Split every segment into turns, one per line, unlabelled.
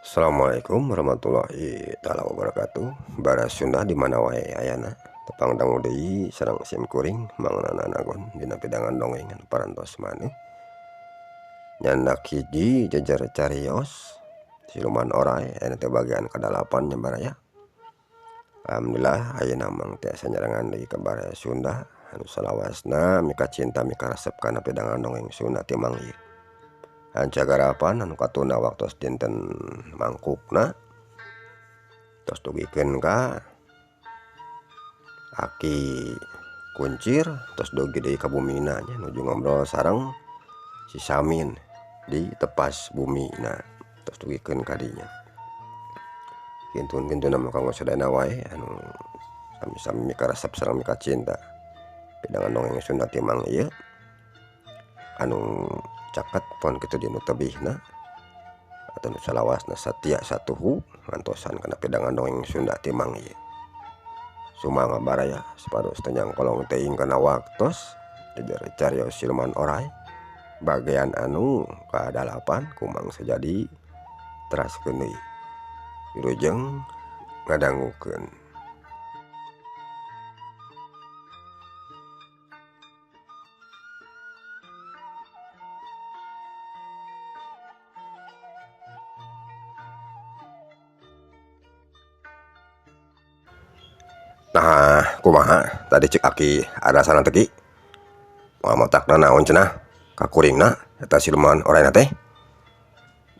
Assalamualaikum warahmatullahi taala wabarakatuh. Bara Sunda di mana wae ayana. Tepang dangu deui sareng sim kuring mangnana nagon dina pidangan dongengan parantos maneh. Nyandak hiji jejer carios siluman oray aya teh bagian kadalapan nya baraya. Alhamdulillah ayeuna mah teh sanyarangan deui ka bara Sunda anu salawasna mika cinta mika resep kana pidangan dongeng Sunda ti Mang ieu. Hancagarapan anu katuna waktos dinten mangkukna tos dugikeun ka Aki Kuncir tos dugi deui ka bumina nya nuju ngobrol sareng si Samin di tepas bumina tos dugikeun ka dinya. Kintun-kintuna mah kanggo sadayana wae anu sami-sami mika resep sareng mika cinta pidangan dongeng Sunda ti Mang ieu anu caket pon kitu dinu tebihna atau nu salawasna satia satuhu ngantosan kana pidangan dongeng Sunda ti Mang ieu. Sumangga baraya sapados teh nyangkolong teuing kana waktos jejer carios siluman oray bagian anu kadalapan ku Mang Sajadi teraskeun deui. Wilujeng ngadangukeun. Nah, kumaha tadi cek Aki ada sana teh Ki? Moal motakna naon cenah? Ka kuringna eta siluman orayna teh?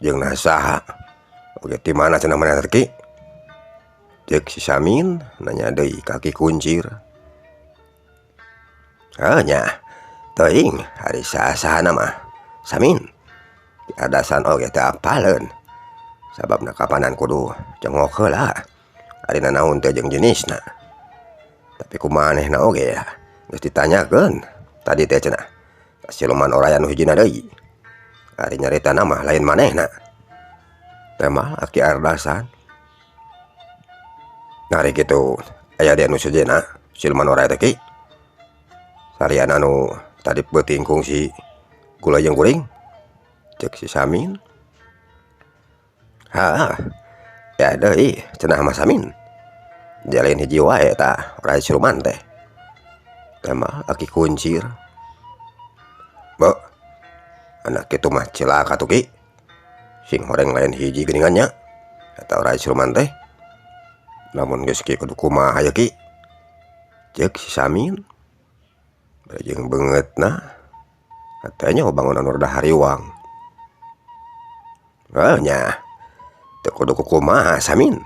Jeung nah saha? Oge ti mana cenah manehna teh Ki? Ceuk si Samin nanya deui ka Ki Kuncir. Heuh nya, teuing ari saha-sahana mah Samin. Adasan oge teu apaleun. Sababna kapanan kudu jengok heula. Ari nanaon teh jeung jenisna. Tapi kumanehna oge ya geus ditanyakeun tadi teh cenah siluman oray anu hijina deui. Ari nyaritana mah lain manehna. Teh mah Aki Ardasan. Ari kitu aya di anu sejenna siluman oray teh Ki. Salian anu tadi beuting kungsi gula jeung kuring. Ceuk si Samin. Hah, ya deui cenah mah Samin. Jalin hiji wae tah oray siluman teh. Teh mah Aki Kuncir. Beuh, anak kitu mah cilaka tuh Ki. Sing horeng lain hiji geuningannya eta oray siluman teh. Lamun geus kieu kudu kumaha ya Ki? Ceuk si Samin. Jeung beungeutna katanya bangunan urang hariwang. Heuh nya, teu kudu kumaha Samin.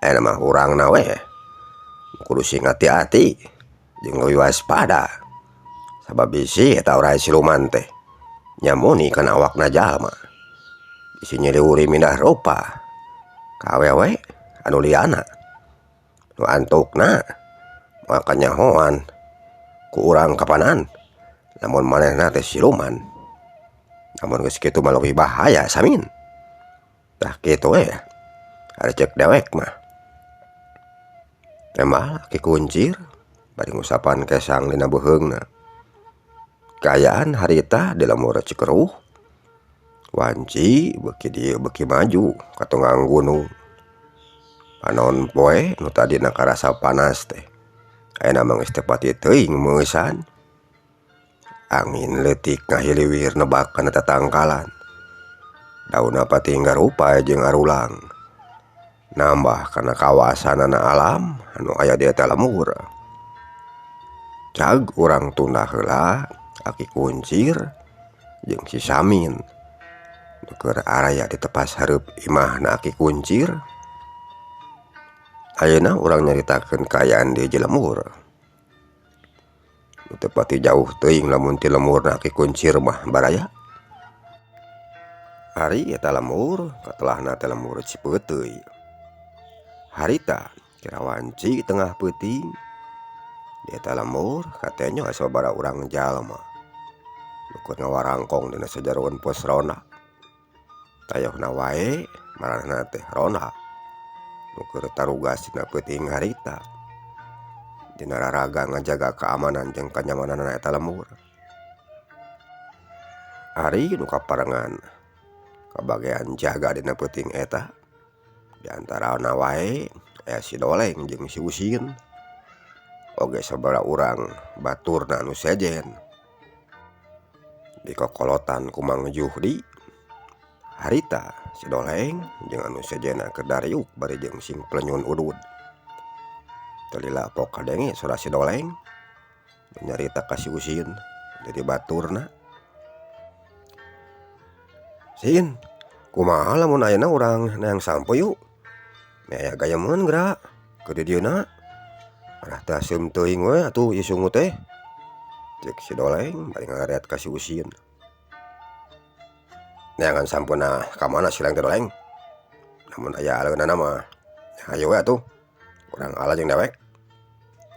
Aya mah urangna we kudu sing ati-ati jeung leuwih waspada. Sabab bisi eta oray siluman teh nyamuni kana awakna jalma. Bisi nyiliwuri mindah rupa ka awewe anu liana. Nu antukna moal kanyahoan ku urang kapanan lamun manehna teh siluman. Namun geus kitu mah leuwih bahaya Samin. Tah kitu we ari ceuk dewek mah. Teh mah Ki Kuncir bari ngusapan kesang dina beuheungna. Kaayaan harita di lamur Cikeruh wanci beuki dieu beuki maju ka tunggang gunung. Panon poe nu tadina karasa panas teh ayeuna mah geus teu pati teuing meusan. Angin leutik ngahiliwir nebak kana tatangkalan. Daunna pati nggarupa jeung arulang. Nambah kana kawasanana alam anu aya di eta lemur. Cag urang tunda heula Aki Kuncir jeung si Samin nu keur araya di tepas hareup imahna Aki Kuncir. Ayeuna urang nyaritakeun kaayaan di lemur. Teu pati jauh teuing lamun ti lemurna Aki Kuncir mah baraya. Ari eta lemur katelahna teh lemur Cipeuteuy. Harita kira wanci tengah peuting di eta lemur katanya sababaraha urang jalma nu keur ngawarangkong dina sajaroeun pos ronda. Tayohna wae maranehna teh ronda nu keur tarugas dina peuting harita dina raraga ngajaga keamanan jeung kanyamananna eta lemur. Ari nu kaparengan kabagean jaga dina peuting eta. Di antara wae si Doleng jeung si Usin oge sabaraha urang baturna anu sejen dikokolotan ku Mang Juhdi. Harita si Doleng jeung anu sejenna keur dariuk bari jeung sing plenyun udud. Teu lila pok kadenge sora si Doleng nyarita ka si Usin jadi baturna. "Sin, kumaha lamun ayeuna urang neang sampo yuk? Me aya gayemeun geura keur di dieuna. Marah teh aseuem teuing we atuh ieu sungut teh," ceuk si Doleng bari ngareat ka si Usin. "Neangan sampona ka mana si Leng teh Doleng? Namun aya aleunana mah hayu we atuh, urang ala jeung dewek,"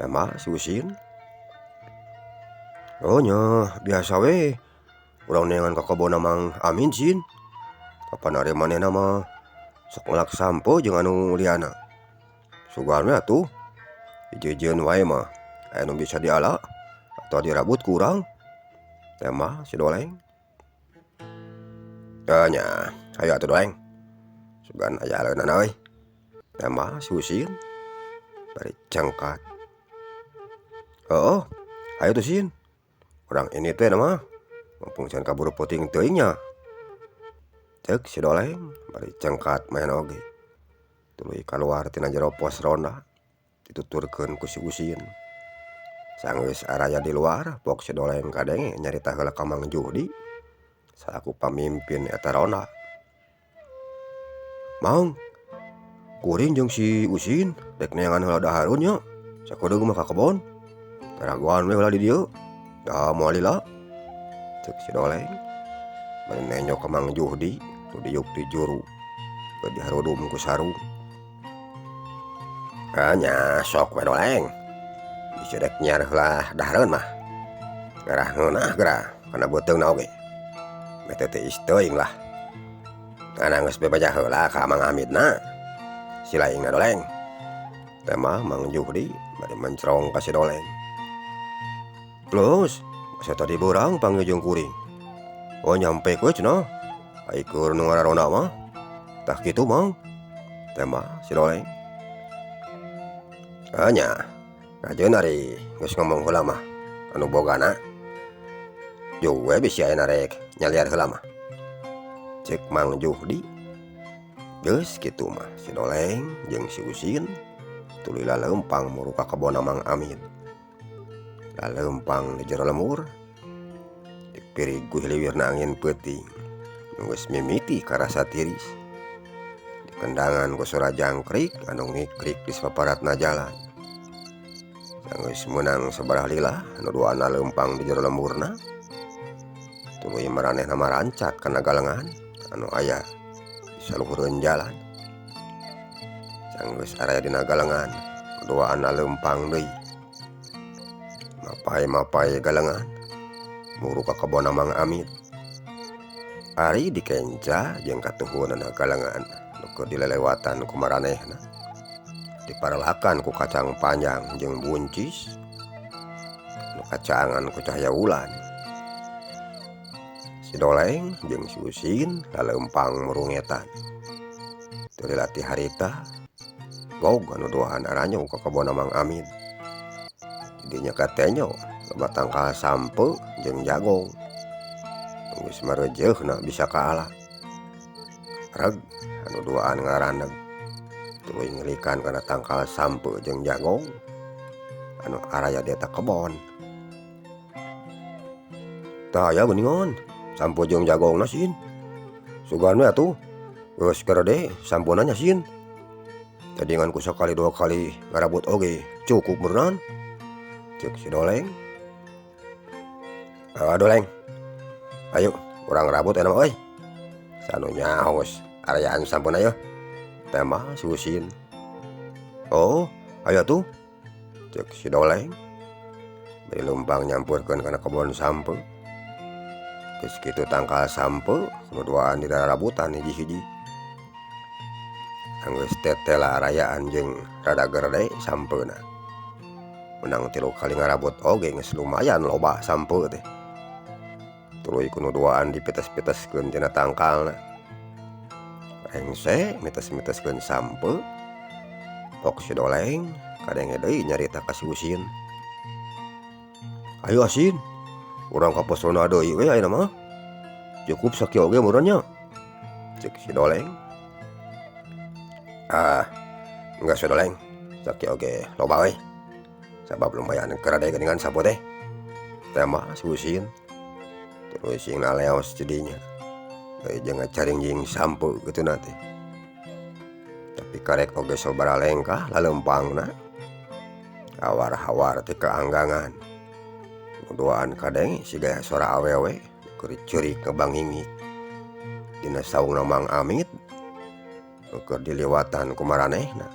tama si Usin. "Oh nya biasa we, urang neangan ka kebonna Mang Amin Sin. Kapanari manehna mah sok ngelak sampo jeung anu liana. Sugan we atuh, hiji-hijieun wae mah aya nu bisa diala atau dirabut ku urang," tema si Doleng. "Nya hayu atuh Doleng, sugan aya aleunana we," tema si Usin bari cengkat. "Heuh, hayu tuh Sin. Urang ini teh mah mumpung can kaburu peuting teuing nya," ceuk si Doleng bari cengkat maen oge. Tuluy kaluar tina jero pos ronda dituturkeun ku si Usin. Sanggeus araya di luar pok si Doleng kadenge nyarita heula ka Mang Juhdi salaku pamimpin eta ronda. "Mang, kuring jeung si Usin rek neangan heula dahareun nya, sakudeung mah ka kebon. Taragoan we heula di dieu, da moal lila," ceuk si Doleng bari nenyok ka Mang Juhdi nu diuk di juru bari diharudum ku sarung. "Nya sok we Doleng, bisa rek nyiar heula dahareun mah. Garah ngeunah geura kana beuteungna oge. Mete teh teuing lah. Kana geus bebaja heula ka Mang Amidna si laingna Doleng," tema Mang Juhdi bari mencrong ka si Doleng. "Los, asa tadi beurang panggil jeung kuring. Oh nyampe we cenah. Ai keur nu ngararonda mah. Tah kitu Mang," tema si Doleng. "Nya ngajeun ari geus ngomong heula mah anu bogana. Juh we bisi ayeuna rek nyaliar heula mah," ceuk Mang Juhdi. Geus kitu mah si Doleng jeung si Usin tuluy laleumpang muru ka kebonna Mang Amin. Laleumpang di jero lemur dipirig ku hiliwirna angin peuting nu geus mimiti karasa tiris. Dikendangan ku suara jangkrik anu ngikrik di sapaparatna jalan. Sanggeus meunang sabaraha lila anu duana leumpang di jero lemurna tuluy maranehna marancat kana galengan anu aya di saluhureun jalan. Sanggeus araya dina galengan duana leumpang deui. Mapai-mapai galengan muru ka kebonna Mang Amin. Ari dikenca jeung katuhunna galengan nu keur dilelewatan ku maranehna diparelakan ku kacang panjang jeung buncis nu kacangan ku cahaya wulan. Si Doleng jeung si Usin laleumpang murungetan. Teu lila ti harita gog anu dohan aranyo ka kebonna Mang Amin. Didinya katenyo loba tangkal sampe jeung jagong nu geus mareujeuna bisa kaala. Reg anu duaan ngaraneg tuluy ngelikan kana tangkal sampe jeung jagong anu araya di eta kebon. "Tah aya geuningan sampo jeung jagongna Sin. Sugan we atuh geus kerede sampona nya Sin. Tadingan ku sakali dua kali ngarabut oge cukup beureunan," ceuk si Doleng. Doleng, ayo urang rabut enak euy. Sanu nyaos arayaan sampun ayo, tema si Usin. "Oh ayo tuh," ceuk si Doleng bari lumpang nyampurkeun kana kebon sampe. Geus kitu tangkal sampe nu duaan dirarabutan hiji-hiji. Sanggeus tetela arayaan jeung rada gerde sampena. Menang 3 kali ngarabut oge geus lumayan loba sampe teh. Tuluy kudu duaan dipites-piteskeun tina tangkalna Rengse mites-miteskeun sampe pok si Doleng kadenge deui nyarita ka si Usin. Ayo Asin, urang ka posona deui we ayeuna mah. Cukup sakieu oge meureun nya, ceuk si Doleng. Enggak si Doleng, sakieu oge loba we. Sabab lumayan keur ade geuningan sapo teh. Teh mah si Usin. Terus sing naleos jadinya. Jeung ngacaring jeung sampe kitu teh. Tapi karek oge sabaraha lengkah lalempangna. Awar-hawar teh keanggangan. Nuduaan kadenge siga sora awewe keur ceurik ngebangingik. Dina saungna Mang Amit keur diliwatan ku maranehna.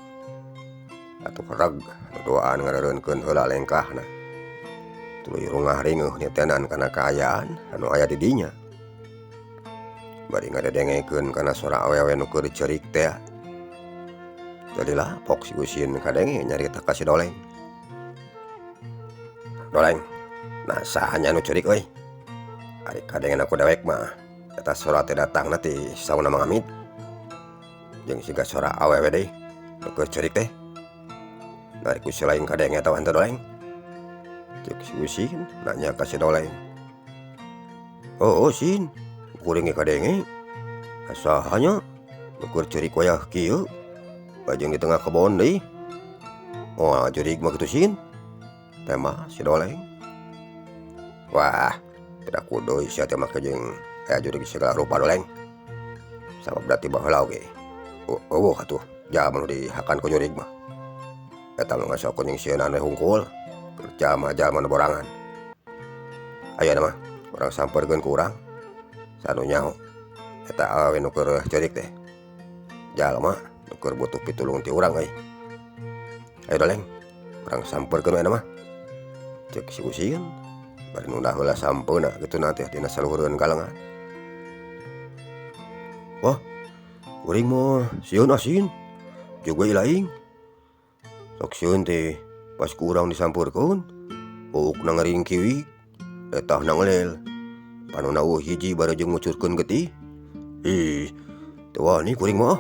Atuh reg nuduaan ngarereunkeun heula lengkahna. Tuluy rungah ringeuh nitenan kana kaayaan anu aya di dinya. Bari ngadedengekeun kana sora awewe nu keur ceurik teh. Jadilah pok si Usin kadenge nyarita ka si Doleng. Doleng, nah sahanya nu ceurik euy. Ari kadenge aku dewek mah eta sora teh datangna ti saungna Mang Amit. Jeung siga sora awewe deui nu keur ceurik teh. Dari ku si lain kadenge eta henteu Doleng. Ceuk si Usin nanya ka si Doleng. Oh Sin, kuring kadenge. Sahanya nu keur ceurik wayah kieu. Bajeng di tengah kebon deui. Oh, jurig mah kitu Sin. Teh mah si Doleng. Wah, tidak kudu sia teh make jeung aya jurig segala rupa Doleng. Sabab berarti baheula oge. Eueuh atuh jaman nu dihakan ku jurig mah. Eta mah ngasokkeun jeung sieunana we hungkul. Kerja mah jalma nu borangan. Ayeuna mah urang sampeurkeun ku urang. Sanu nyaho eta awewe nu keur ceurik teh. Jalma nu keur butuh pitulung ti urang euy. Ayo Doleng, urang sampeurkeun we mah. Ceuk si Usin. Bari nunda heula sampeuna kitu teh dina saluhureun galengan. Wah, kuring mah sieun Asin. Juga ilaing. Sok sieun teh pas ku urang disampeurkeun, puukna ngering kiwi, etahna ngelel. Panonna hiji bari jeung ngucurkeun getih. Ih, teu wani kuring mah.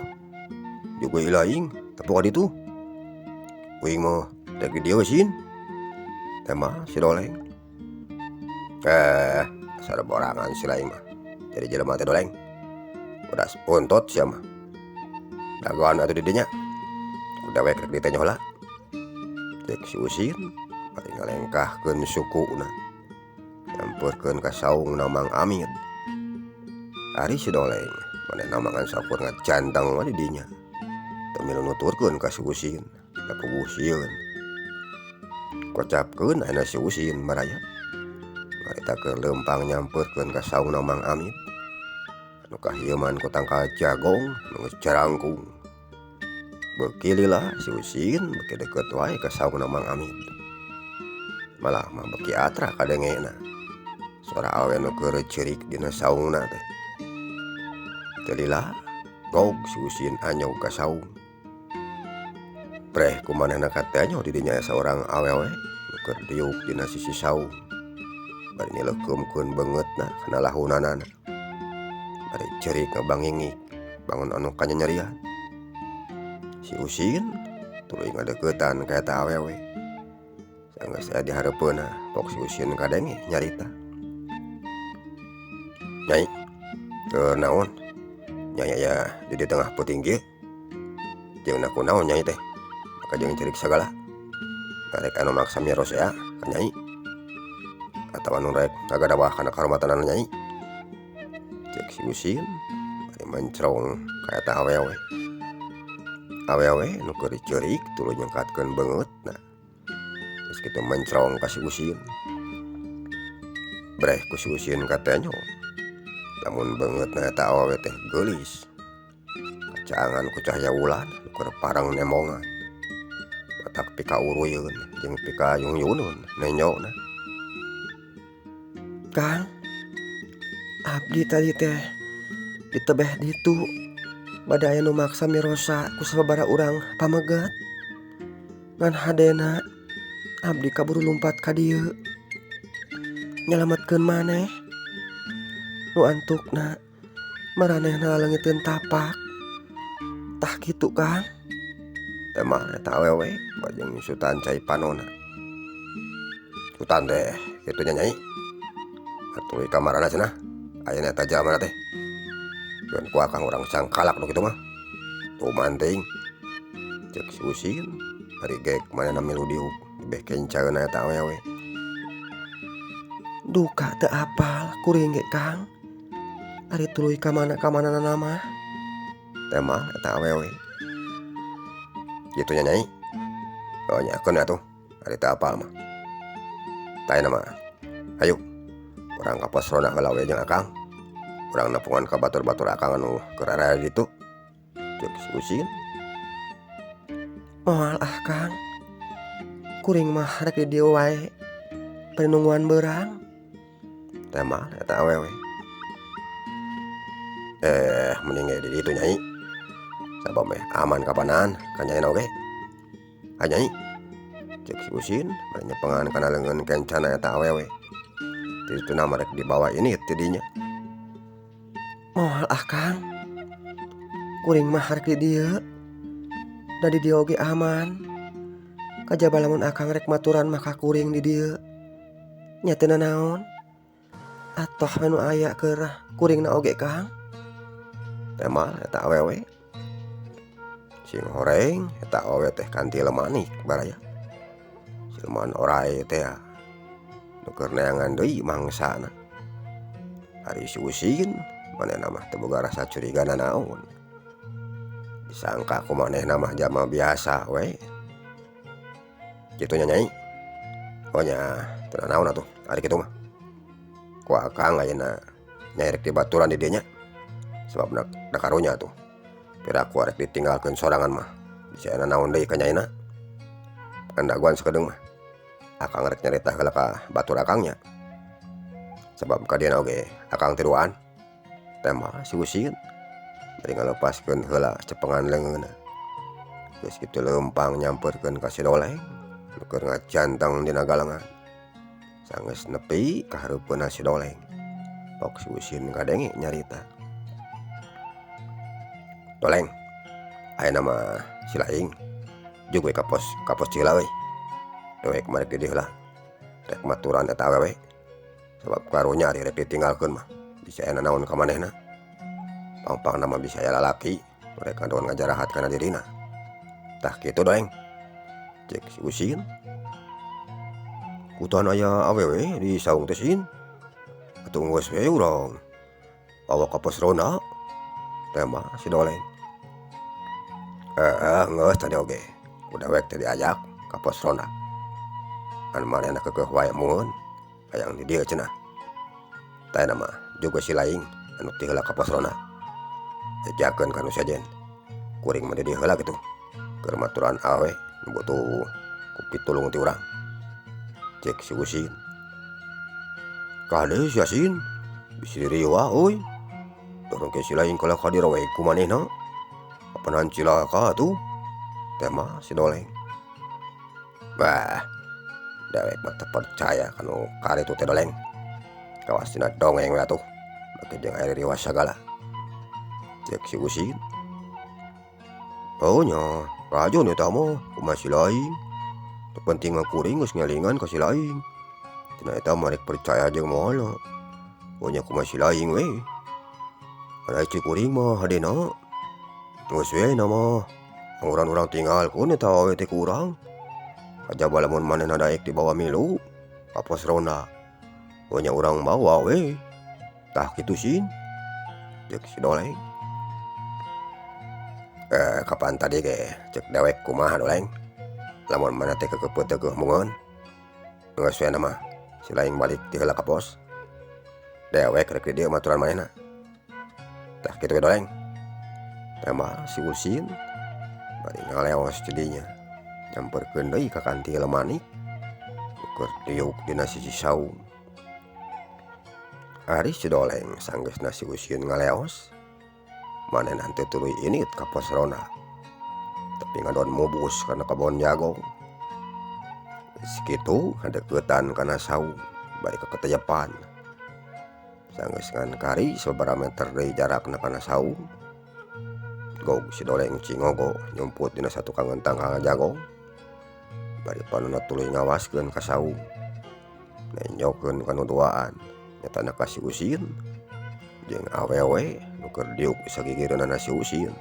Juga ilaing, tapi ka ditu. Kuring mah rek di dieu Sin. Teh mah si Doleng. Dasar borangan si lain mah. Jadi jelema teh Doleng. Udah untot sia mah. Dagoan atuh di dinya. Udah wek rek ditanya heula. Ceuk si Usin bari ngalengkahkeun sukuna. Nyampeurkeun ka saungna Mang Amit. Ari si Doleng manehna mangan sakur ngacantang mah di dinya. Teu milu nuturkeun ka si Usin. Da puguh sieun. Kocapkeun ayeuna si Usin maraya. Marita keur leumpang nyampeurkeun ka saungna Mang Amit. Anu kahieuman ku tangkal jagong nu geus carangkung. Beuki lila si Usin beuki deukeut wae ka saungna Mang Amit. Malah mah beuki atra kadengena. Sora awewe nu keur ceurik dina saungna teh. Teu lila gog si Usin anyog ka saung. Preh kumanehna katanya di dinya saurang awewe nu keur diuk dina sisi saung. Bari nyeleukeumkeun beungeutna kana lahunanana. Bari ceurik ngabangingik bangun anu kanyanyerian. Si Usin tuluy ngadeuketan ka eta awewe. Sanggeus aya di hareupeunna pok si Usin kadenge nyarita. Nyai, keur naon? Nyai aya di tengah peuting kieu. Jeung naon nyai teh? Maka jeung ceurik sagala. Karek anu maksa miros ya ka nyai. Atawa nu rek ngagadawah kana kahormatan nyai. Ceuk si Usin bari mencrong ka eta awewe. Awewe nu keur diceurik tuluy nyengkatkeun beungeutna. Geus kitu mencrong ka si Usin. Breh ku si Usin katanya lamun beungeutna eta awewe teh geulis. Kacangan ku cahaya ulan nu keur parang nemongan. Matak pika uruyeun jeung pika yung-yuneun nenyona.
Kang, abdi tadi teh ditebeh ditu bade aya nu maksa mirosa ku sababaraha urang pamegat. Ngan hadena abdi kaburu lumpat ka dieu nyalametkeun maneh. Nu antukna maranehna leungiteun tapak gitu Kang.
Tema eta awewe bajeng Sultan cai panona. Sultan teh kitu nya Nyai. Atuh kamarana cenah. Ayeuna eta jaman teh. Keun ku akang urang sangkalak nu kitu mah. Tuh manting. Cek si Usin ari gek manehna milu diuk dibeh kencaeuna eta awewe.
Duka teu apal kuring ge Kang. Ari tuluy ka mana-kamanana mah.
Tema eta awewe. Kitu nya Nyai. Oh nyakeun atuh ari teu apal mah. Taena mah. Hayu. Urang ka pos ronda heula we jeung akang. Urang nepungan ka batur-batur akang anu keur area ditu. Cek si Usin.
Moal Kang. Kuring mah rek di dieu wae. Penungguan beurang.
Tema eta awewe. Mending ge di ditu Nyai. Sabab meh aman kapanaan ka Nyaina oge. Nyai. Cek si Usin bari nyepengan kana leungeun kencana eta awewe. Itu nama rek dibawa ini tidinya.
Moal Kang. Kuring mah rek di dieu. Da di dieu oge aman. Kajaba lamun akang rek maturan mah ka kuring di dieu. Nya teu naon. Atoh anu aya keur kuringna oge Kang.
Tema eta awewe. Sing horeng eta awewe teh kanti lemanik baraya. Silman orai teh nu keur neangan deui mangsana. Ari si Usin manehna mah teu boga rasa curigana naon. Disangka ku manehna mah jalma biasa we. Kitu nya Nyai. Oh nya teu naon atuh ari kitu mah. Ku akang ayeuna nyai rek dibaturan di dieu nya. Sababna da karunya tuh. Piraku arek ditinggalkeun sorangan mah. Bisa naon deui ka nyaina. Kandaguan sakedeung mah. Akang rek nyarita heula ka batur akangnya. Sabab ka dieu oge akang tiruan. Tema si Usin bari ngalepaskeun heula cepengan leungeunna. Geus kitu leumpang nyamperkeun ka si Doleng nu keur ngajanteng dina galengan. Sanggeus nepi ka hareupeunna si Doleng. Pok si Usin kadenge nyarita. Doleng, ayeuna mah si Laing jug we ka pos Cila we. Dewek marek di dieu heula. Rek maturan eta awewe. Sabab karunya ari rek ditinggalkeun mah. Bisa aya naon ka manehna. Pang-pangna mah bisa aya lalaki rek ngadoan ngajarahat kana dirina. Tah kitu Doleng. Cek si Usin. Kutan aya awewe di saung teh Sin. Atuh geus we urang bawa ka pos ronda. Tema si Doleng. Geus tadi oge. Udah wek teh diajak ka pos ronda. An manehna keukeuh wae mun hayang di dieu cenah. Taena mah juga si Laing anu ti heula ka pos ronda. Ejakeun ka nu sajen. Kuring mah di dieu heula kitu. Keur maturan awe nu butuh ku pitulung ti urang. Cek si Usin. Kade si Yasin bisi riwa euy. Dorong ke si Laing kala ka dirowe ku manehna. Apanan cilaka tuh. Tema si Doleng. Bah, dewek mah teu percaya kanu karitu teh Doleng. Kawasina dongeng we atuh. Make jeung aya riwas sagala. Cek si Usin. Oh nya, rajon eta mah kumaha si Laing. Teu penting mah kuring geus ngelingan ka si Laing. Tina eta mah rek percaya jeung moal. Oh nya kumaha si Laing we. Ada cik kuring mah hadena. Geus we na mah. Urang-urang tinggalkeun eta awewe teh ku urang. Kajaba lamun manehna daek dibawa milu ka pos ronda. Oh nya urang bawa we. Tah kitu Sin. Cek si Doleng. Kapan tadi ge cek dewek kumaha Doleng. Lamun maneh teh keukeuh mungeun. Geus we na mah. Si Laing balik ti heula ka pos. Dewek rek di dieu maturan manehna. Tah kitu we Doleng. Tema si Usin bari ngaleos ti dinya. Nyamperkeun deui ka kanti lemanik. Keur diuk dina siji saung. Ari si Doleng sanggeusna si Usin ngaleos. Manehna teu tuluy init ka pos ronda. Tapi ngadon mubus kana kebon jagong. Sekitu hadeuketan kana saung bari ka keteyepan. Sanggeus ngan kari sababaraha meter deui jarakna kana saung. Gog si doleng cingogo nyumput dina satu kangentang kang jagong. Bari panuna tuluy ngawaskeun ka saung. Nenyokeun kanuduaan nyatana ka si Usin jeung awewe nu keur diuk di sagigireunana si Usin.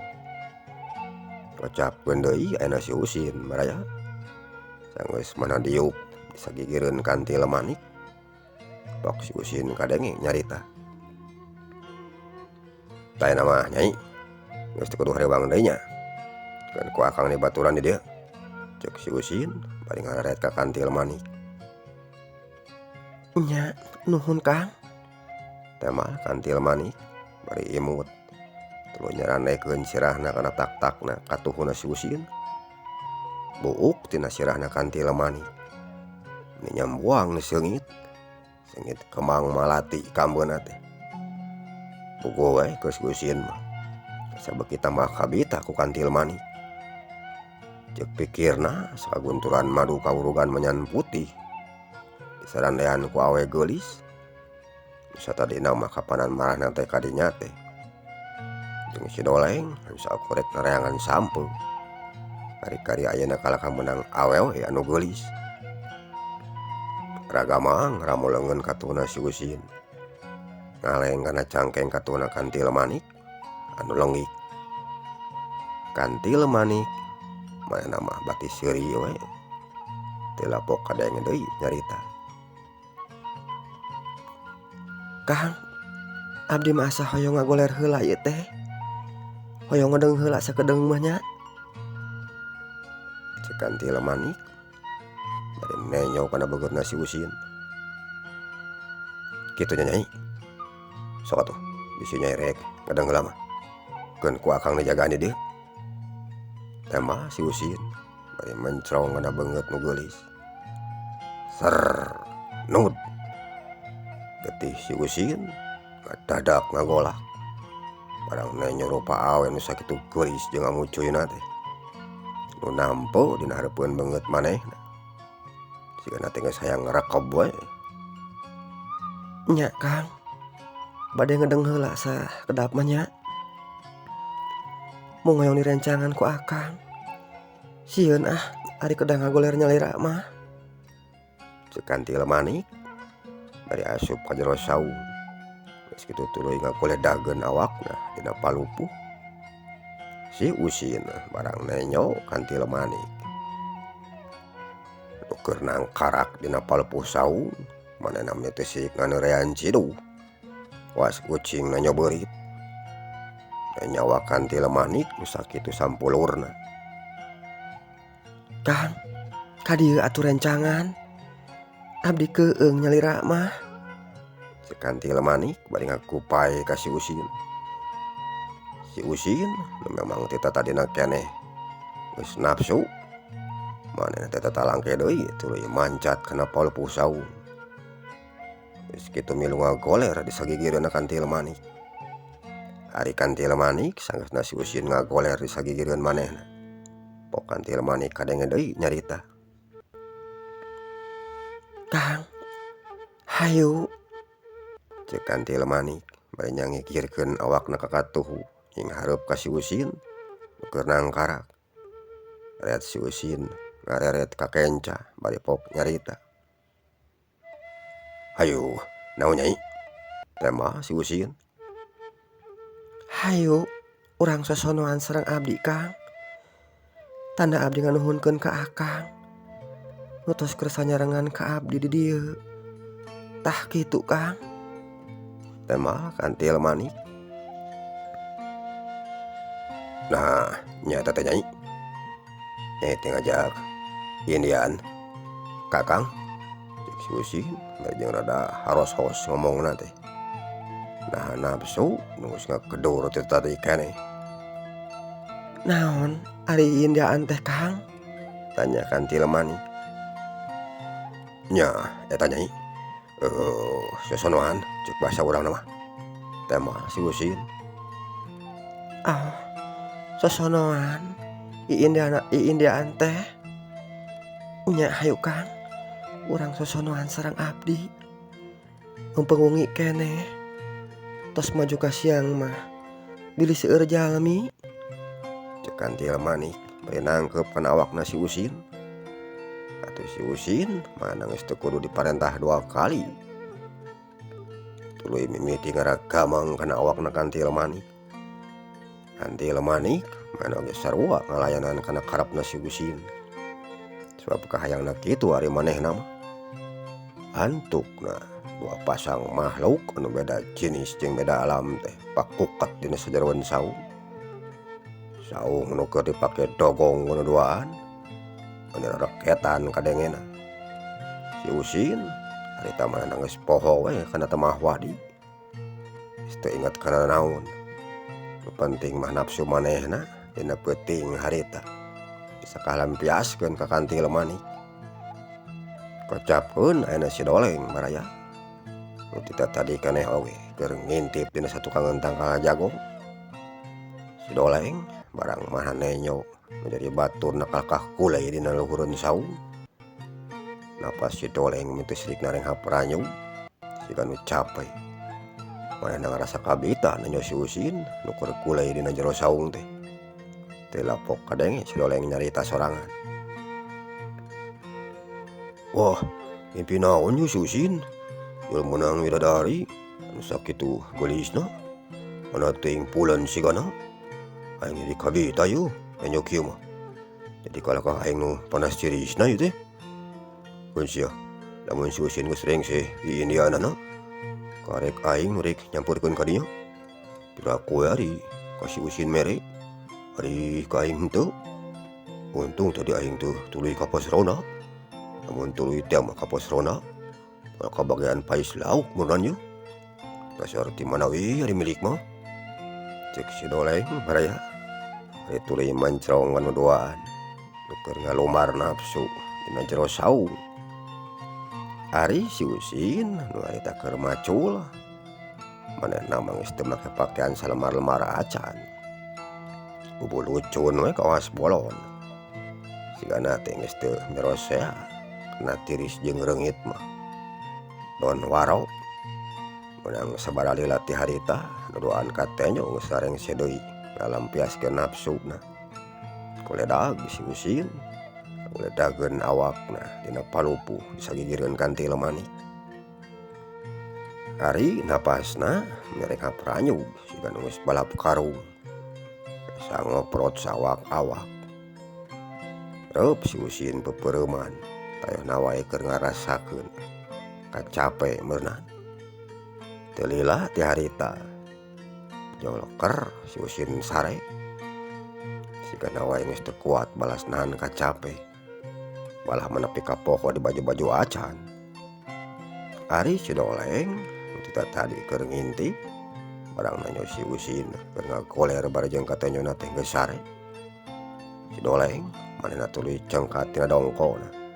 Ngocapkeun deui ayeuna si Usin baraya sanggeus mana diuk di sagigireun kantil manik. Pok si Usin kadenge nyarita. Taena mah nyai geus teu kudu harewang deui nya. Keun ku akang di baturan di dieu. Cek si Usin bari ngararet ka kantil manik.
Nya, nuhun Kang.
Tema kantil manik bari imut tuluy nyaranekeun sirahna kana tak-takna katuhuna si Usin. Buuk tina sirahna kantil manik nu nyambuang ni seungit kembang malati kambeuna teh. Puguh we ke si Usin mah sabeuki tambah kabita ku kantil manik. Cek pikirna sakagunturan madu kawurugan menyan putih disarandean ku awe geulis. Satadina mah kapanan marahna teh kadinya teh. Jeung si doleng anu sakorek nareangan sampeu. Kari-kari ayeuna kalaka meunang awewe anu geulis. Ragamang ramuleungeun katuhna si Usin. Ngaleng kana cangkeng katuhna kantil manik anu lenggik. Kantil manik manehna mah bati seuri we. Teu lapok kadenge deui nyarita.
Kang, abdi mah asa hoyong ngagoler heula ieu teh. Hoyong ngedeung heula sakedeung mah nya.
Cek kantil manik bari nenyo kana begerna si Usin. Kitu nya nyai. Sok atuh bisi nyai rek ngedeung heula mah. Keun ku akang dijagaan di dieu. Tema si Usin bari mencrong kana beungeut nu geulis. Ser nud. Getih si Usin ngadadak ngagolak. Barang nenyo rupa awe nu sakitu geulis jeung amucuyna teh. Nu nampo dina hareupeun beungeut manehna. Sigana teh geus hayang ngarekeb we.
Nya Kang, bade ngedeung heula sakedap mah nya. Mau ngoyong direncangan ku akang. Sieun ari kedah ngagoler nyalira mah.
Cek kantil manik bari asup ka jero saung. Geus kitu tuluy ngagoledageun awakna dina palupuh. Si Usin barang nenyo kantil manik. Nu keur nangkarak dina palupuh saung manehna mitesik nganeurean ciduh. Was kucing na nyobeurit. Nyawa kantil manik nu sakitu sampulurna.
Kang, kadieu atuh rencangan. Abdi keueung nyalira mah.
Si kantil manik bari ngakupai ka si Usin. Si Usin nu memang teu tadina keneh geus nafsu. Manehna teh tatalangke deui tuluy mancat kana palupuh saung. Geus kitu milu ngagoler di sagigireunna kantil manik. Ari kantil manik sanggeusna si Usin ngagoler di sagigireun manehna. Pok kantil manik kadenge deui nyarita.
Kang, hayu.
Cek kantil manik bari nyangikirkeun awakna ka katuhu hing hareup ka si Usin nu keur nangkarak. Ret si Usin ngareret ka kenca bari pok nyarita. Hayu, naon nyai? Tema si Usin.
Hayu, urang sosonoan sareng abdi Kang. Tanda abdi nganuhunkeun ka akang. Nu tos keur sanyarengan ka abdi di dieu. Tah kitu Kang.
Tema kantil manik. Nah, nyata teh nyai. Nyai teh ngajak Indian Kakang. Cek si Usin bari jeung rada haros-hos ngomongna teh. Nah nafsu nu geus ngakedur teh tadi keneh.
Naon ari Indiaan teh Kang?
Tanya kantil manik. Nya eta nyai. Sosonoan cek bahasa urang mah. Tema si Usin.
Oh, sosonoan Indiaan teh. Nya hayu Kang. Urang sosonoan sareng abdi. Mempengungi keneh. Tos maju ka siang mah bilih seueur jalmi.
Kantil Manik bari nangkep kana awakna si Usin. Atuh si Usin mana geus teu kudu diparentah 2 kali. Tuluy mimiti ngaragamang kana awakna Kantil Manik. Kantil Manik mana geus sarua ngalayanan kana karapna si Usin. Sebab kahayangna kitu ari manehna mah. Antukna 2 pasang makhluk anu beda jenis jeung beda alam teh pakukat dina sajeroan saung. Saung nu keur dipake dogong nu duaan anu raketan kadengena. Si Usin harita mana geus poho we kana teu mah wadi. Geus teu inget kana naon. Nu penting mah nafsu manehna dina peuting harita bisa kalampiaskeun ka Kantil Manik. Kocapkeun ayeuna si Doleng baraya. Nu tita tadi keneh oge keur ngintip dina satukang entang kalajagong. Si Doleng barang mahanenyo menjadi batur nakalkah kulay dina luhureun saung. Napa si Doleng mitos lik nareng hapranyug siga nu capek. Manehna ngarasa kabita nanyo si Usin nu keur kulay dina jero saung teh. Teu lapok kadenge si Doleng nyarita sorangan. Wah, mimpi naon yu si Usin? Yul menang widadari anu sakitu gelisna. Mana teuing pulen sigana. Aing jadi kabita yu nanyo kieu mah. Jadi kalakah aing nu panas cirisna ieu teh. Kun sia, lamun si Usin geus rengseh di Indianana, karek aing nu rek nyampurkeun ka dinya. Piraku we ari ka si Usin mere, ari ka aing henteu. Untung tadi aing teu tuluy ka pos rona. Namun tuluy teh mah ka pos rona, maka bagian pais lauk meureun yu. Dasar ti mana we ari milik mah. Cek si Doleng baraya. Ari tuluy mancrong anu duaan. Nu keur ngalumar nafsu dina jero saung. Ari si Usin nu harita keur macul. Manehna mah geus teu make pakean salemar-lemar acan. Bubul ucun we kawas bolon. Sigana teh geus teu merosea. Na tiris jeung reungit mah don waro menang sabaraha lila ti harita nuduaan katenyo geus sarengse deui ngalampiaskeun nafsuna. Kuledag si Usin kuledageun awakna dina palupuh disagigirkeun Kantil Manik. Ari napasna merek hapranyug siga nu geus balap karung sangoprot sawak-awak. Reup si Usin pepereuman tayahna wae keur ngarasakeun kacape meunang. Teu lila ti harita joloker si Usin sare. Sigana wae geus teu kuat balas nahan kacape. Malah menepi ka poho di baju-baju acan. Ari si Doleng nu tita tadi keur ngintip barang nanyo si Usin keur ngagoler barejeng katanyona teh geus sare. Si Doleng manehna tuluy cengkat tina dongkona.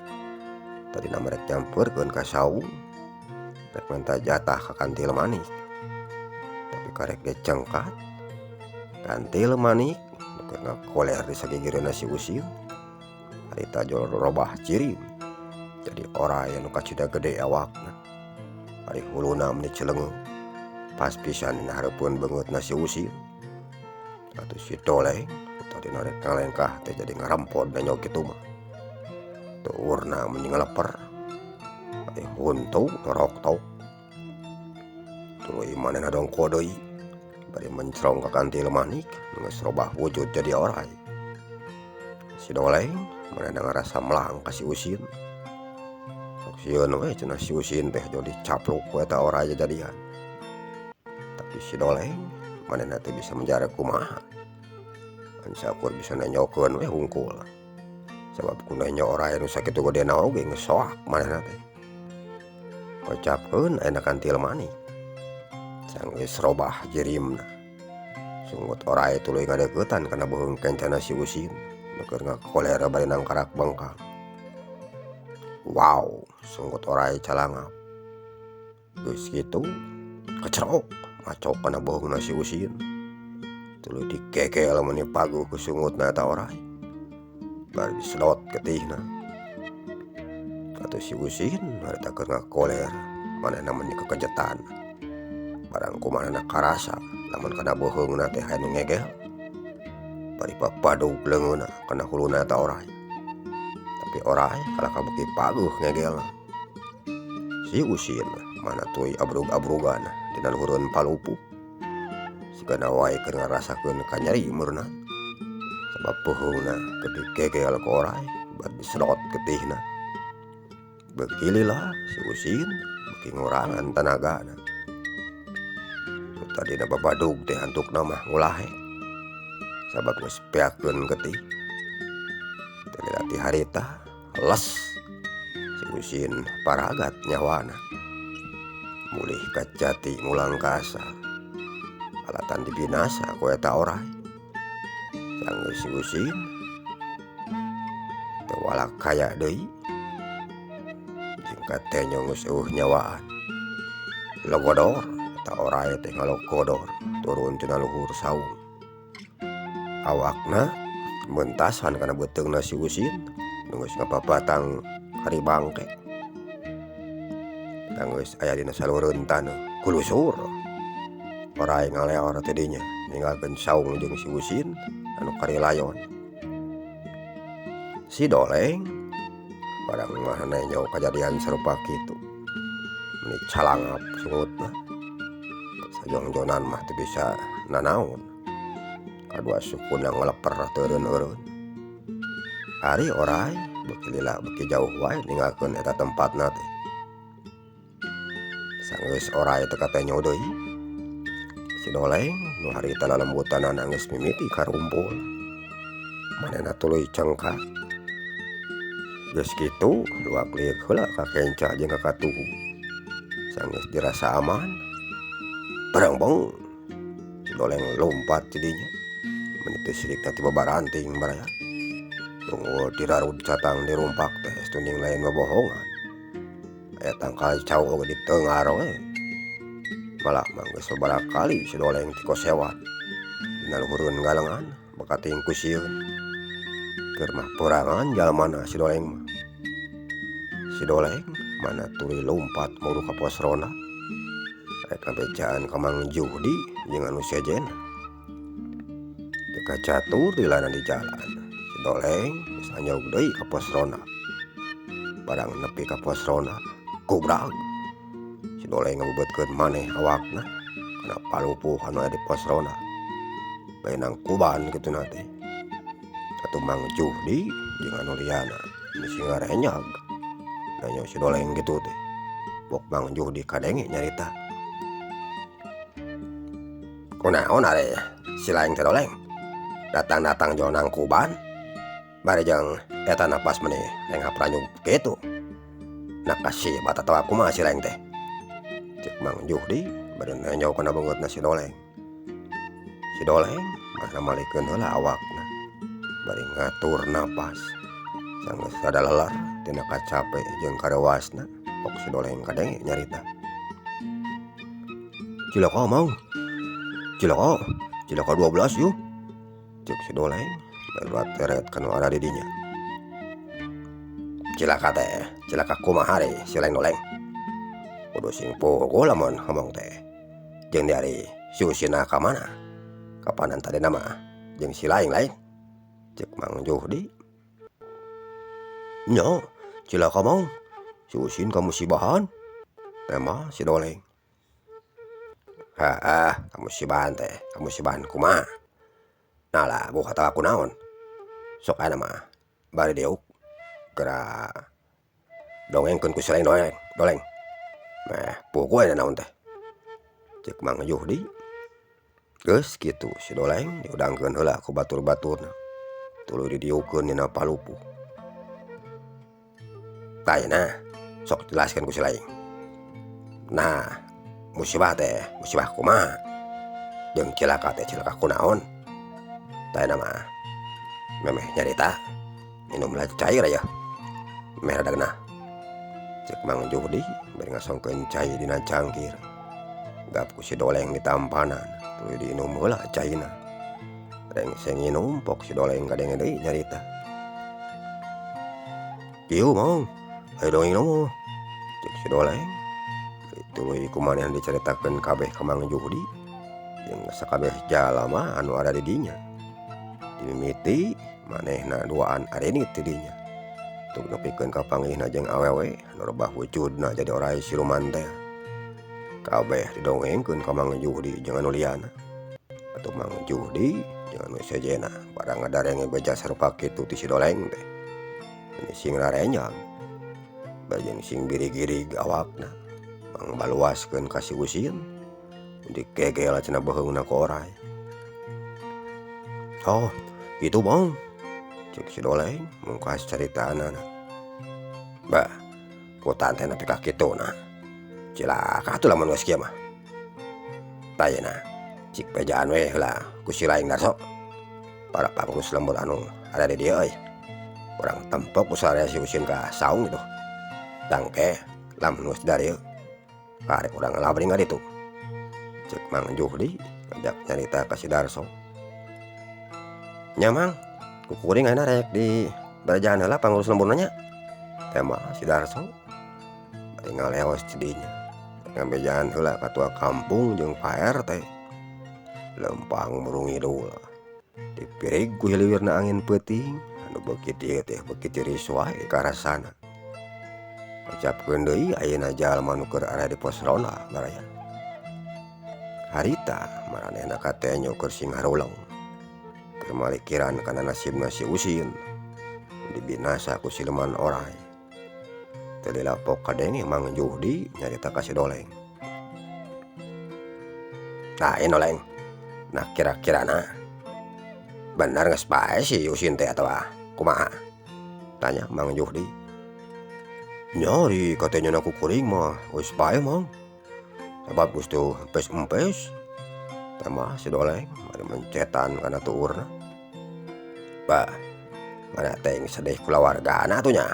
Tadina merek nyampurkeun ka saung rek minta jatah ka Kantil Manik. Tapi karek ge cengkat Kantil Manik keur ngakoler di sagigireunna si Usin. Harita jol robah cirim jadi oray anu kacida gede awakna. Ari huluna meni celengeuk pas pisan dina hareupeun beungeutna si Usin. Atuh si Doleng tadina rek ngalengkah teh jadi ngarempod nanyo kitu mah. Tuurna meni ngaleper ari huntu ngeroktok. Tuluy manehna dongko deui bari mencrong ka Kantil Manik geus robah wujud jadi oray. Si Doleng manehna ngarasa melang ka si Usin. Sok sieun we cenah si Usin teh jadi capluk ku eta oray jadian. Tapi si Doleng manehna teh bisa menjara kumaha. An sakur bisa nanyokeun we hungkul. Sebab kunanya oray anu sakitu gedena oge geus soak manehna teh. Kocapkeun ayeuna Kantil Manik sang geus robah jirimna. Sunggut oray tuluy ngadeuketan kana beuheung kencana si Usin nu keur ngakoler bari nang karak bengkang. Wow, sunggut oray calangap. Geus kitu kecrok macok kana beuheungna si Usin. Tuluy dikekel meni paguh ku sungutna eta oray. Bari disedot getihna. Atuh si Usin harita keur ngakoler manehna meni kekejetan. Barang kumanehna karasa lamun kana beuheungna teh aya nu ngegel. bari papadug leungeunna kana huluna eta oray. Tapi oray kalaka beuki paguh ngegelna. Si Usin mana tuluy abrug-abrugan dina luhureun palupu. Sigana wae keur ngarasakeun kanyari meurna. Sabab puhungna teu digegel ku oray bari disedot getihna. Beuki lila si Usin beuki ngurangan tanagana. Nu tadina babadug teh antukna mah ngulahe. Sabab geus peakeun getih. Teu lila ti harita les si Usin paragat nyawana. Mulih ka jati mulang ka asal. Alatan dibinasa ku eta oray. Sanggeus si Usin teu walak kaya deui. Jeung katenya geus eueuh nyawaan. Logodor eta oray teh ngalogodor turun tina luhur saung. Awakna meuntasan kana beuteungna si Usin nu geus ngapapatang hari bangke. Geus aya dina salureun taneuh kulusur. Oray ngaleor teh dinya ninggalkeun saung jeung si Usin anu karilayon. Si Doleng barang maneh nyaho kajadian sarupa kitu. Meni calangap sungutna. Sajong-jonan mah teu bisa nanaon. Kadua sukuna ngeleper teu eureun-eureun. Ari oray beuki lila beuki jauh wae ninggalkeun eta tempatna teh. Sanggeus oray teu katenya deui. Si Doleng nu harita lalembutanana geus mimiti karumpul. Manehna tuluy cengkak. Geus kitu luak liuk heula ka kenca jeung ka katuhu. Sanggeus dirasa aman, berengbeng si Doleng lompat ti dinya. Meni teu sidikna ti babaranting baraya. Tunggu dirarud catang dirumpak teh stunding lain bobohongan. Aya tangkal cau oge di teungar we. Malah manggeus sabaraha kali si Doleng ti kosewan dina luhureun galengan bakating ku sieun. Keur mah perangan jalmana si Doleng mah. Si Doleng mana tuluy lompat muru ka pos ronda. Rek ngabecaan ka Mang Juhdi jeung anu sejenna. Teu kacatur dilana di jalan. Si Doleng geus anjog deui ka pos ronda. Barang nepi ka pos ronda, kubrag. Si Doleng ngabebeutkeun maneh awakna kana palupuh anu aya di pos ronda. Bae kuban kituna teh. Atuh Mang Juhdi jeung anu liana misi ngarenyag. Nanya si Doleng gitu teh. Bok Mang Juhdi kadenge nyarita. Kunaon are si laeng teh Doleng? Datang-datang jonang kuban. Bari jeung eta napas meneh leng hapranyug kitu. Nakasih bata tawa kumaha si laeng teh. Cek Mang Juhdi bari nanya kana beungeutna si Doleng. Si Doleng mah malikeun heula awakna. Bari ngatur napas. Sanggeus rada leler tina kacape jeung karewasna, pok si Doleng kadenge nyarita. Cilaka Mang. Cilaka 12 yuk. Cek si Doleng baruat teret kanu ada di dinya. Cilaka kumaha re si laeng Doleng? Kudu sing pukul lamun ngomong teh. Jeung dari si Usina ka mana? Kapanan tadina mah jeung si laeng lain? Cek Mang Juhdi. Nya, cilaka Mang. Si Usin kamusibahan. Tema si Doleng. Kamusibahan teh. Kamusibahan kumaha? Nah lah, buka tawa kunaon. Sok aya mah bari deuk. Geura dongengkeun ku si laeng Doleng. Meh, pukul aya naon teh. Cek Mang Juhdi. Geus kitu si Doleng diudangkeun heula ku batur-baturna. Tuluy didieukeun dina palupuh. Tayna sok jelaskeun ku si laeng. Nah, musibah teh, musibah kumaha? Jeung cilaka teh cilaka kunaon? Tayna mah memeh nyarita. Minum lah cair aya. Memeh rada genah. Cek Mang Juhdi bari ngasongkeun cai dina cangkir. Gap ku si Doleng ditampanan, tuluy diinum heula caina. Rengseng nginum pok si Doleng kadenge deui nyarita. Kieu Mang, aya dongeng naon? Cek si Doleng. Tuluy kumanehan dicaritakeun kabeh ka Mang Juhdi jeung sakabeh jalma anu ada di dinya. dimimiti manehna duaan arenit tidinya untuk nepikeun ka panggihna jeung awewe anu rebah wujudna jadi orai siluman teh. Kabeh didongengkeun ka Mang Juhdi jeung anu liana. Atuh Mang Juhdi jeung anu sejena pada ngadarenge beja sarupa kitu ti si Doleng teh. Ini sing rarenyang bajeng sing biri-girig awakna mang baluaskeun ka si Usin dikegel cenah beheungna ku oray. Oh, itu Bang, cek si Doleng mungkas caritanana. Bah, kutan teh nepi ka kituna. Cilaka atuh lamun geus kieu mah. Tayana, cik pejaan we heula ku si Laing Darso. Para pangurus lembur anu ada di dieu euy. Urang tempok usahana si Usin ka saung gitu. Dangke lamun geus dari karek urang ngalabring ka ditu. Cek Mang Juhdi ngajak nyarita ka si Darso. Nya Mang, kukuring ayeuna rek di barajaan heula pangurus lemburna nya. Teh mah si Darso bari ngaleos cidinya. Ngabejaan heula katua kampung jeung Pak RT. Lempang murung idul. Dipirig ku hilirna angin peuting anu beukit ieu teh beukit tiris wae karasana. Ucapkeun deui ayeuna jalma nu keur aya di pos ronda baraya. Harita maranehna katenyo keur sing haruleng. Keur malikiran kana nasibna si Usin dibinasa ku siluman oray. Teu dilapok kadenge Mang Juhdi nyarita ka si Doleng. Nah, ini Doleng. Nah, kira-kirana benar geus bae si Usin teh atawa kumaha? Tanya Mang Juhdi. Nyari katanya na kukuring mah geus bae Mang. Sabab geus teu empes-empes. Teh mah si Doleng bari mencetan kana tuurna. Bah, mana teh sedih kulawargana atuh nya.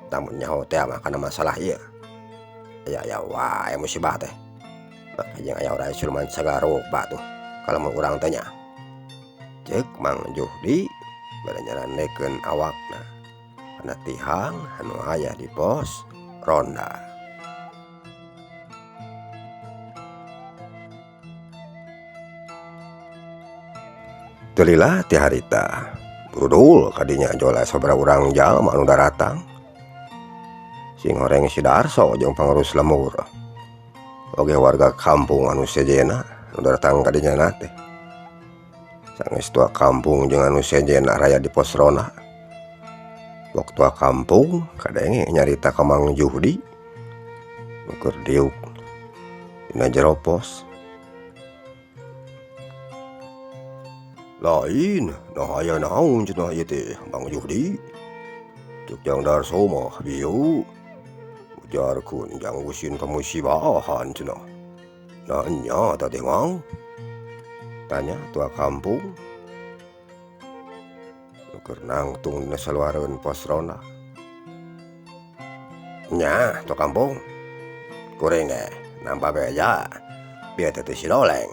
Tamun nyaho teh mah kana masalah ieu. Aya wae musibah teh. Maka jeung aya urang siluman sagala rupa tuh kalamun urang teh nya. Ceuk Mang Juhdi bari nyarandekeun awakna kana tihang anu aya di pos ronda. Teu lila ti harita brudul kadinya jola sabaraha urang jalma anu daratang. Sing horeng si Darso jeung pangurus lembur. Oge warga kampung anu sejena anu datang kadinya teh. Sanggeus tua kampung jeung anu sejena raya di pos ronda. Wok tua kampung kadenge nyarita ka Mang Juhdi nu keur diuk dina jero pos. Lain, nah aya naon cenah ieu teh Mang Juhdi. Cuk Jang Darso mah bieu. Ujarkeun Jang Usin kamusibahan cenah. Nah nya tadi Mang? Tanya tua kampung. Nu keur nangtung dina saluareun pos ronda. Nya tua kampung. Kuring teh nampa beja. Bieu teh si Doleng.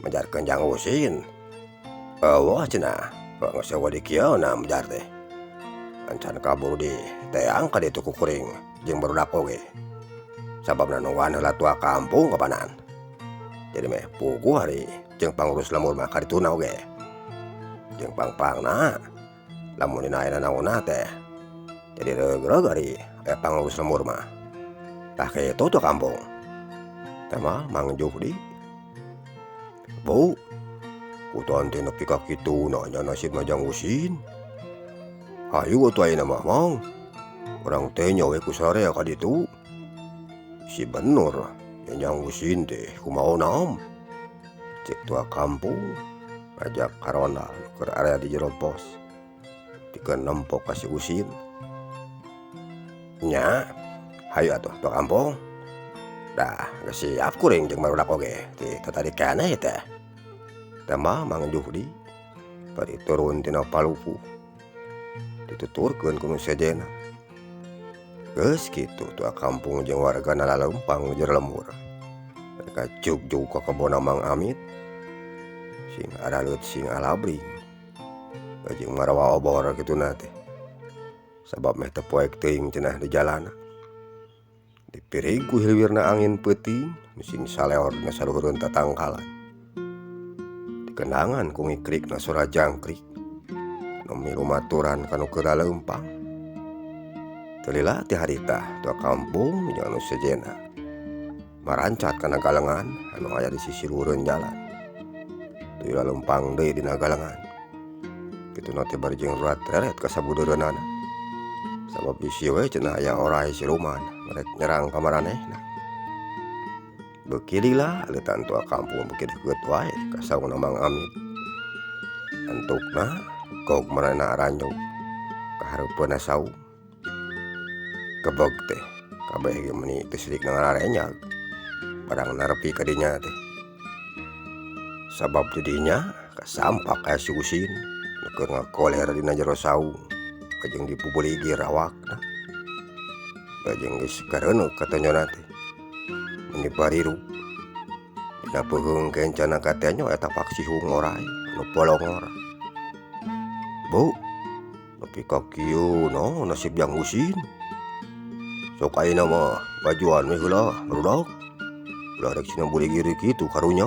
Majarkeun Jang Usin. Wah cenah, kok geus sewa di kieuna majar teh. Encan kabur di teang ka ditu kukuring jeung barudak oge. Sababna nungguan heula tua kampung kapanan. Jadi meh puguh hari jeung pangurus lembur mah ka dituna oge. Jeung pang-pangna lamun dina ayeuna naonna teh jadi reug-reug ari aya pangurus lembur mah. Tah kitu tua kampung. Teh mah Mang Juhdi. Bu, kutan teh nepi ka kituna nya nasibna Jang Usin. Hayu atuh ayeuna mah Mang. Urang teh nyawe ku sarea ka ditu. Si bener Jang Usin teh kumaha naon? Cek tua kampung ngajak karonda keur area di jero pos. Dikeun nempok ka si Usin. Nya, hayu atuh tua kampung. Dah geus siap kuring jeung barudak oge ti tadi keneh teh. Teh mah Mang Juhdi bari turun tina palupuh. Dituturkeun ku nu sejena. Geus kitu tua kampung jeung wargana lalempang jeung lembur. Mereka juk-juk ka kebonna Mang Amit. Sing aralut sing alabring. Jeung marawa obor kituna teh. Sabab meh teu poek teuing cenah di jalana. Dipirig ku hilirna angin peuting nu sing saleor dina saluhureun tatangkalan. Dikendangan ku ngikrikna sora jangkrik milu maturan kanu keur leumpang. Telila ti harita tua kampung jeung anu sejenna marancat kana galengan anu aya di sisi luhureun jalan. Tuluy leumpang deui dina galengan. Kituna teh bari jeung ruat reret ka sabudeureunnana. Sabab bisi we cenah aya oray siluman merek nyerang ka maranehna. Beuki lila leutan tua kampung beuki deukeut wae ka saungna Mang Amit. Antukna gog maranehna aranjog ka hareupeunna saung. Kebeg teh kabeh ge meuni teu sirik ngarenyag barang narepi ka dinya teh. Sabab di dinya kasampak aya si Usin nu keur ngakoler dina jero saung bajeng dipubuligir awakna. Bajeng geus kareuneuh katonyona teh meni bariru dina peuheung kencana katenyo eta paksihung oray anu polongor. Bu, nepi ka kieu naon nasib Jang Usin? Sok ayeuna mah bajuan we heula barudak. Ulah rek cenah buligir kitu karunya.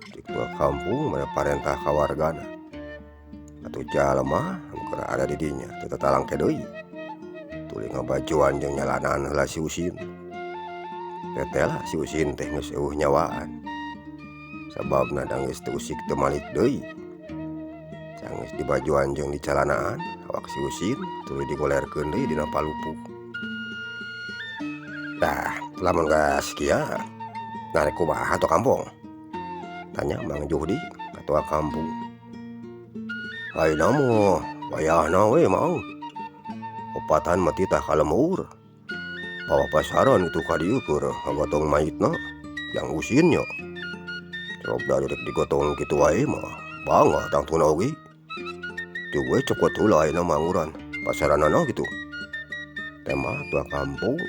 Cik tua kampung mere parentah ka wargana. Atuh jalma anu keur ada di dinya teu tatalangke deui. Tuluy ngabajuan jeung nyalanan heula si Usin. Tetela si Usin teh geus eueuh nyawaan. Sababna da geus teu usik teu malik deui. Sanggeus dibajuan jeung dicalanaan awak si Usin tuluy digolerkeun deui dina palupuh. Dah, lamun geus kieu narek kumaha atuh kampung? Tanya Mang Juhdi katua kampung. Ayeuna mah wayahna we Mang. Opatan mah titah kalemur. Bawa pasaran itu ka dieu keur ngagotong maitna Jang Usin nya. Cob dari rek digotong kitu wae mah bangga tangtuna oge. Teu we cokot heula ayeuna mah nguran pasaranana kitu. Tema tua kampung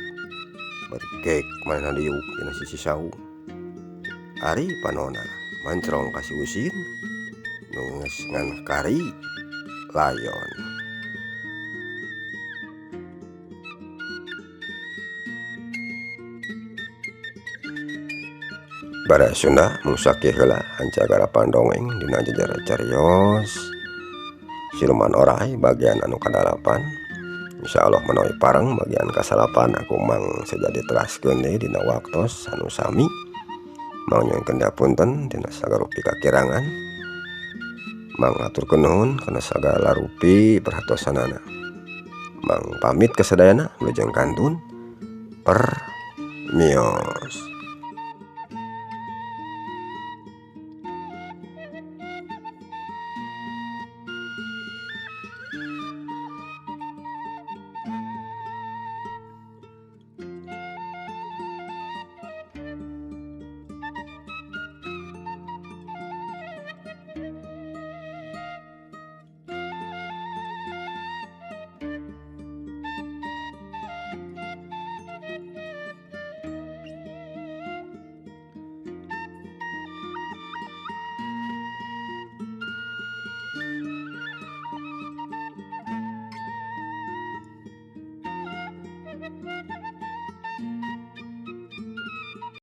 berkek manehna diuk dina sisi saung. Ari panona mancrong ka si Usin nu geus ngan kari layon. Bara Sunda musaki heula hanca garapan dongeng dina jejer carios siluman oray bagian anu kadalapan. Insyaallah menawi pareng bagian kasalapan aku Mang sejadi teraskeun deui dina waktos anu sami. Mang nyuwunkeun dapunten dina sagala rupi kakirangan. Mang aturkeun nuhun kana sagala rupi perhatosanana. Mang pamit kasadayana wilujeng kantun. Permios.